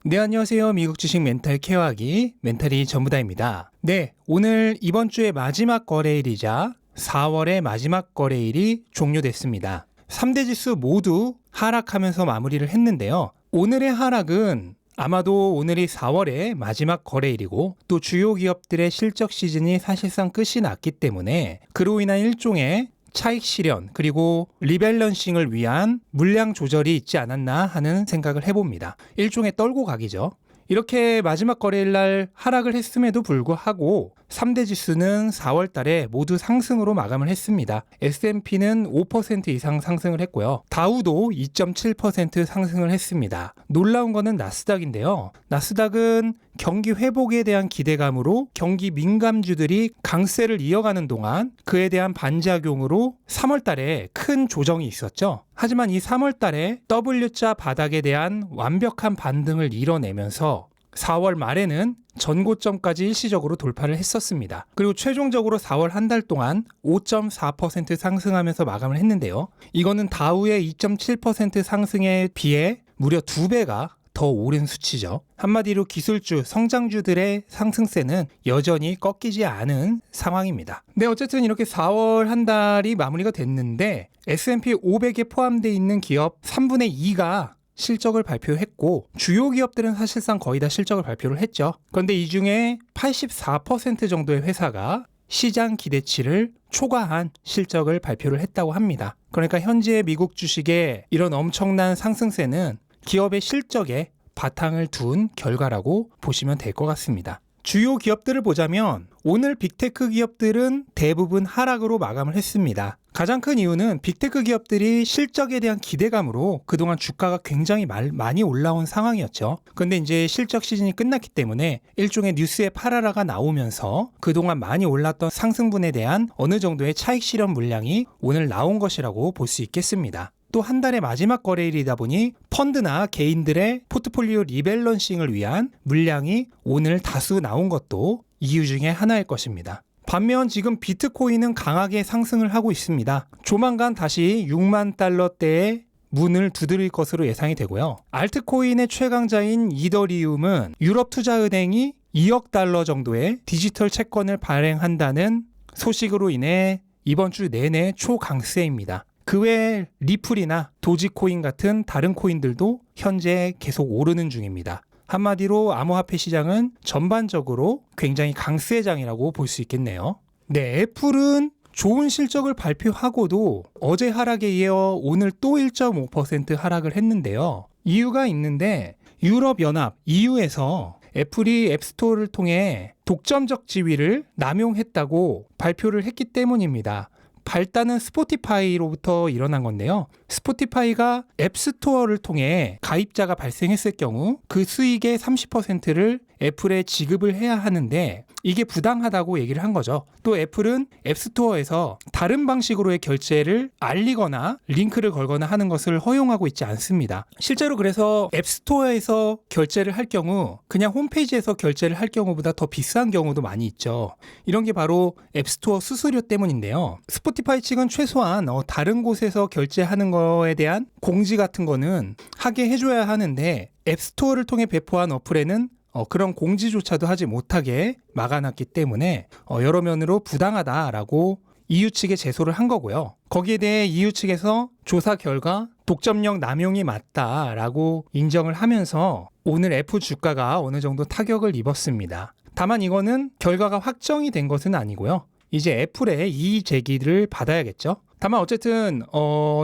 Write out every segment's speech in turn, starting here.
네, 안녕하세요. 미국 주식 멘탈 케어하기 멘탈이 전부다입니다. 네, 오늘 이번 주의 마지막 거래일이자 4월의 마지막 거래일이 종료됐습니다. 3대 지수 모두 하락하면서 마무리를 했는데요. 오늘의 하락은 아마도 오늘이 4월의 마지막 거래일이고 또 주요 기업들의 실적 시즌이 사실상 끝이 났기 때문에 그로 인한 일종의 차익 실현 그리고 리밸런싱을 위한 물량 조절이 있지 않았나 하는 생각을 해봅니다. 일종의 떨고 가기죠. 이렇게 마지막 거래일 날 하락을 했음에도 불구하고 3대 지수는 4월 달에 모두 상승으로 마감을 했습니다. S&P는 5% 이상 상승을 했고요. 다우도 2.7% 상승을 했습니다. 놀라운 거는 나스닥인데요. 나스닥은 경기 회복에 대한 기대감으로 경기 민감주들이 강세를 이어가는 동안 그에 대한 반작용으로 3월 달에 큰 조정이 있었죠. 하지만 이 3월 달에 W자 바닥에 대한 완벽한 반등을 이뤄내면서 4월 말에는 전고점까지 일시적으로 돌파를 했었습니다. 그리고 최종적으로 4월 한 달 동안 5.4% 상승하면서 마감을 했는데요. 이거는 다우의 2.7% 상승에 비해 무려 2배가 더 오른 수치죠. 한마디로 기술주, 성장주들의 상승세는 여전히 꺾이지 않은 상황입니다. 네, 어쨌든 이렇게 4월 한 달이 마무리가 됐는데 S&P 500에 포함되어 있는 기업 3분의 2가 실적을 발표했고 주요 기업들은 사실상 거의 다 실적을 발표를 했죠. 그런데 이 중에 84% 정도의 회사가 시장 기대치를 초과한 실적을 발표를 했다고 합니다. 그러니까 현재 미국 주식의 이런 엄청난 상승세는 기업의 실적에 바탕을 둔 결과라고 보시면 될 것 같습니다. 주요 기업들을 보자면 오늘 빅테크 기업들은 대부분 하락으로 마감을 했습니다. 가장 큰 이유는 빅테크 기업들이 실적에 대한 기대감으로 그동안 주가가 굉장히 많이 올라온 상황이었죠. 그런데 이제 실적 시즌이 끝났기 때문에 일종의 뉴스의 파라라가 나오면서 그동안 많이 올랐던 상승분에 대한 어느 정도의 차익 실현 물량이 오늘 나온 것이라고 볼 수 있겠습니다. 또 한 달의 마지막 거래일이다 보니 펀드나 개인들의 포트폴리오 리밸런싱을 위한 물량이 오늘 다수 나온 것도 이유 중에 하나일 것입니다. 반면 지금 비트코인은 강하게 상승을 하고 있습니다. 조만간 다시 6만 달러대의 문을 두드릴 것으로 예상이 되고요. 알트코인의 최강자인 이더리움은 유럽투자은행이 2억 달러 정도의 디지털 채권을 발행한다는 소식으로 인해 이번 주 내내 초강세입니다. 그 외에 리플이나 도지코인 같은 다른 코인들도 현재 계속 오르는 중입니다. 한마디로 암호화폐 시장은 전반적으로 굉장히 강세장이라고 볼 수 있겠네요. 네, 애플은 좋은 실적을 발표하고도 어제 하락에 이어 오늘 또 1.5% 하락을 했는데요. 이유가 있는데 유럽연합 EU에서 애플이 앱스토어를 통해 독점적 지위를 남용했다고 발표를 했기 때문입니다. 발단은 스포티파이로부터 일어난 건데요. 스포티파이가 앱스토어를 통해 가입자가 발생했을 경우 그 수익의 30%를 애플에 지급을 해야 하는데 이게 부당하다고 얘기를 한 거죠. 또 애플은 앱스토어에서 다른 방식으로의 결제를 알리거나 링크를 걸거나 하는 것을 허용하고 있지 않습니다. 실제로 그래서 앱스토어에서 결제를 할 경우 그냥 홈페이지에서 결제를 할 경우보다 더 비싼 경우도 많이 있죠. 이런 게 바로 앱스토어 수수료 때문인데요. 스포티파이 측은 최소한 다른 곳에서 결제하는 거에 대한 공지 같은 거는 하게 해줘야 하는데 앱스토어를 통해 배포한 어플에는 그런 공지조차도 하지 못하게 막아놨기 때문에 여러 면으로 부당하다라고 EU 측에 제소를 한 거고요. 거기에 대해 EU 측에서 조사 결과 독점력 남용이 맞다라고 인정을 하면서 오늘 애플 주가가 어느 정도 타격을 입었습니다. 다만 이거는 결과가 확정이 된 것은 아니고요. 이제 애플의 이의 제기를 받아야겠죠. 다만 어쨌든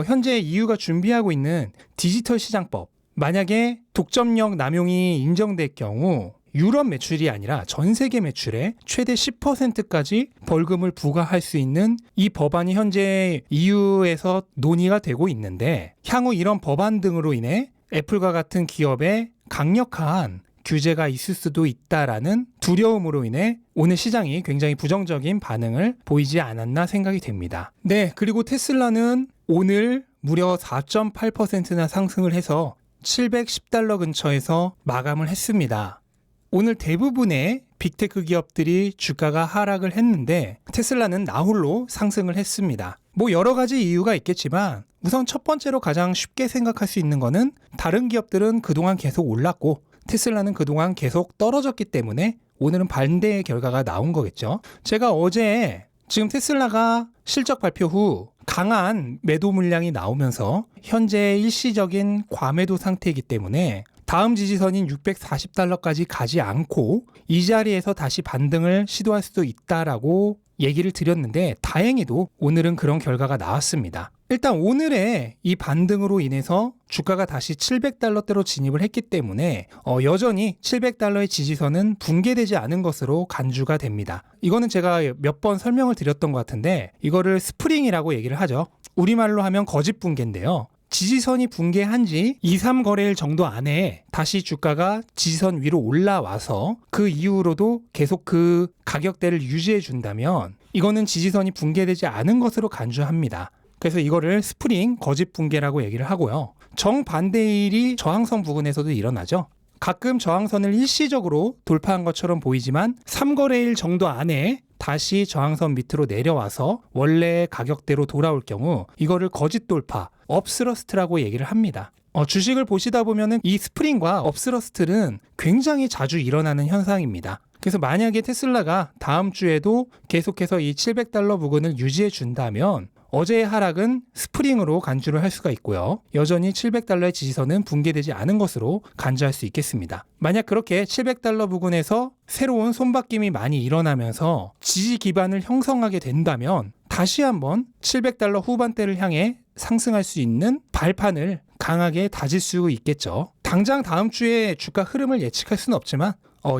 현재 EU가 준비하고 있는 디지털 시장법, 만약에 독점력 남용이 인정될 경우 유럽 매출이 아니라 전 세계 매출에 최대 10%까지 벌금을 부과할 수 있는 이 법안이 현재 EU에서 논의가 되고 있는데 향후 이런 법안 등으로 인해 애플과 같은 기업에 강력한 규제가 있을 수도 있다라는 두려움으로 인해 오늘 시장이 굉장히 부정적인 반응을 보이지 않았나 생각이 됩니다. 네, 그리고 테슬라는 오늘 무려 4.8%나 상승을 해서 710달러 근처에서 마감을 했습니다. 오늘 대부분의 빅테크 기업들이 주가가 하락을 했는데 테슬라는 나홀로 상승을 했습니다. 뭐 여러 가지 이유가 있겠지만 우선 첫 번째로 가장 쉽게 생각할 수 있는 거는 다른 기업들은 그동안 계속 올랐고 테슬라는 그동안 계속 떨어졌기 때문에 오늘은 반대의 결과가 나온 거겠죠. 제가 어제 지금 테슬라가 실적 발표 후 강한 매도 물량이 나오면서 현재 일시적인 과매도 상태이기 때문에 다음 지지선인 640달러까지 가지 않고 이 자리에서 다시 반등을 시도할 수도 있다라고 얘기를 드렸는데 다행히도 오늘은 그런 결과가 나왔습니다. 일단 오늘의 이 반등으로 인해서 주가가 다시 700달러대로 진입을 했기 때문에 여전히 700달러의 지지선은 붕괴되지 않은 것으로 간주가 됩니다. 이거는 제가 몇 번 설명을 드렸던 것 같은데 이거를 스프링이라고 얘기를 하죠. 우리말로 하면 거짓 붕괴인데요. 지지선이 붕괴한 지 2, 3거래일 정도 안에 다시 주가가 지지선 위로 올라와서 그 이후로도 계속 그 가격대를 유지해 준다면 이거는 지지선이 붕괴되지 않은 것으로 간주합니다. 그래서 이거를 스프링 거짓 붕괴라고 얘기를 하고요. 정반대의 일이 저항선 부근에서도 일어나죠. 가끔 저항선을 일시적으로 돌파한 것처럼 보이지만 3거래일 정도 안에 다시 저항선 밑으로 내려와서 원래의 가격대로 돌아올 경우 이거를 거짓 돌파, 업스러스트라고 얘기를 합니다. 주식을 보시다 보면은 이 스프링과 업스러스트는 굉장히 자주 일어나는 현상입니다. 그래서 만약에 테슬라가 다음 주에도 계속해서 이 700달러 부근을 유지해 준다면 어제의 하락은 스프링으로 간주를 할 수가 있고요. 여전히 700달러의 지지선은 붕괴되지 않은 것으로 간주할 수 있겠습니다. 만약 그렇게 700달러 부근에서 새로운 손바뀜이 많이 일어나면서 지지 기반을 형성하게 된다면 다시 한번 700달러 후반대를 향해 상승할 수 있는 발판을 강하게 다질 수 있겠죠. 당장 다음 주에 주가 흐름을 예측할 수는 없지만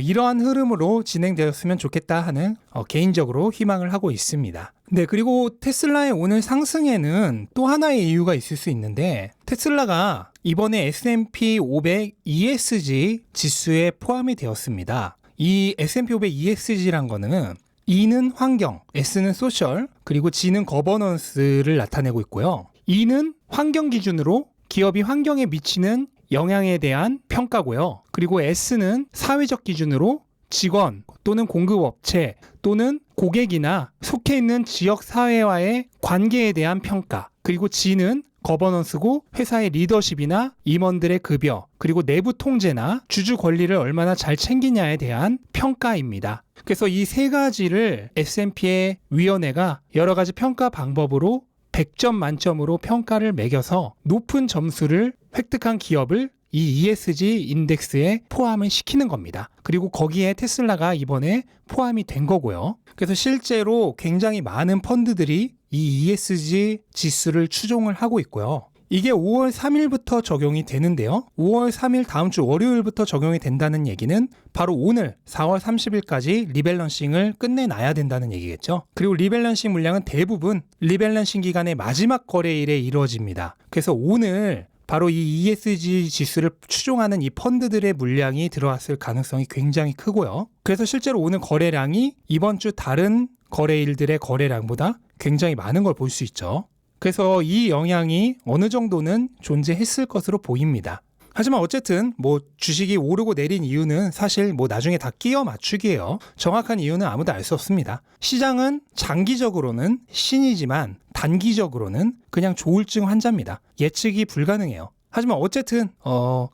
이러한 흐름으로 진행되었으면 좋겠다 하는 개인적으로 희망을 하고 있습니다. 네, 그리고 테슬라의 오늘 상승에는 또 하나의 이유가 있을 수 있는데 테슬라가 이번에 S&P 500 ESG 지수에 포함이 되었습니다. 이 S&P 500 ESG란 거는 E는 환경, S는 소셜, 그리고 G는 거버넌스를 나타내고 있고요. E는 환경 기준으로 기업이 환경에 미치는 영향에 대한 평가고요. 그리고 S는 사회적 기준으로 직원 또는 공급업체 또는 고객이나 속해 있는 지역 사회와의 관계에 대한 평가. 그리고 G는 거버넌스고 회사의 리더십이나 임원들의 급여, 그리고 내부 통제나 주주 권리를 얼마나 잘 챙기냐에 대한 평가입니다. 그래서 이 세 가지를 S&P의 위원회가 여러 가지 평가 방법으로 100점 만점으로 평가를 매겨서 높은 점수를 획득한 기업을 이 ESG 인덱스에 포함을 시키는 겁니다. 그리고 거기에 테슬라가 이번에 포함이 된 거고요. 그래서 실제로 굉장히 많은 펀드들이 이 ESG 지수를 추종을 하고 있고요. 이게 5월 3일부터 적용이 되는데요. 5월 3일 다음 주 월요일부터 적용이 된다는 얘기는 바로 오늘 4월 30일까지 리밸런싱을 끝내놔야 된다는 얘기겠죠. 그리고 리밸런싱 물량은 대부분 리밸런싱 기간의 마지막 거래일에 이루어집니다. 그래서 오늘 바로 이 ESG 지수를 추종하는 이 펀드들의 물량이 들어왔을 가능성이 굉장히 크고요. 그래서 실제로 오늘 거래량이 이번 주 다른 거래일들의 거래량보다 굉장히 많은 걸 볼 수 있죠. 그래서 이 영향이 어느 정도는 존재했을 것으로 보입니다. 하지만 어쨌든 주식이 오르고 내린 이유는 사실 나중에 다 끼워 맞추기예요. 정확한 이유는 아무도 알 수 없습니다. 시장은 장기적으로는 신이지만 단기적으로는 그냥 조울증 환자입니다. 예측이 불가능해요. 하지만 어쨌든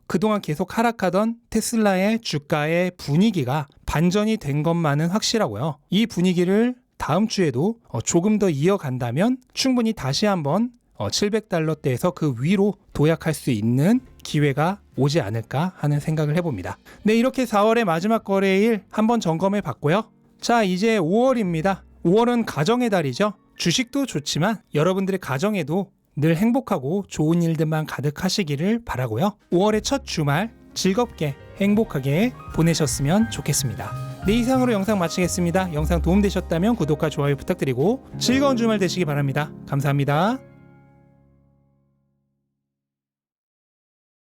그동안 계속 하락하던 테슬라의 주가의 분위기가 반전이 된 것만은 확실하고요. 이 분위기를 다음 주에도 조금 더 이어간다면 충분히 다시 한번 700달러대에서 그 위로 도약할 수 있는 기회가 오지 않을까 하는 생각을 해봅니다. 네, 이렇게 4월의 마지막 거래일 한번 점검해 봤고요. 자, 이제 5월입니다. 5월은 가정의 달이죠. 주식도 좋지만 여러분들의 가정에도 늘 행복하고 좋은 일들만 가득하시기를 바라고요. 5월의 첫 주말 즐겁게 행복하게 보내셨으면 좋겠습니다. 네, 이상으로 영상 마치겠습니다. 영상 도움되셨다면 구독과 좋아요 부탁드리고 즐거운 주말 되시기 바랍니다. 감사합니다.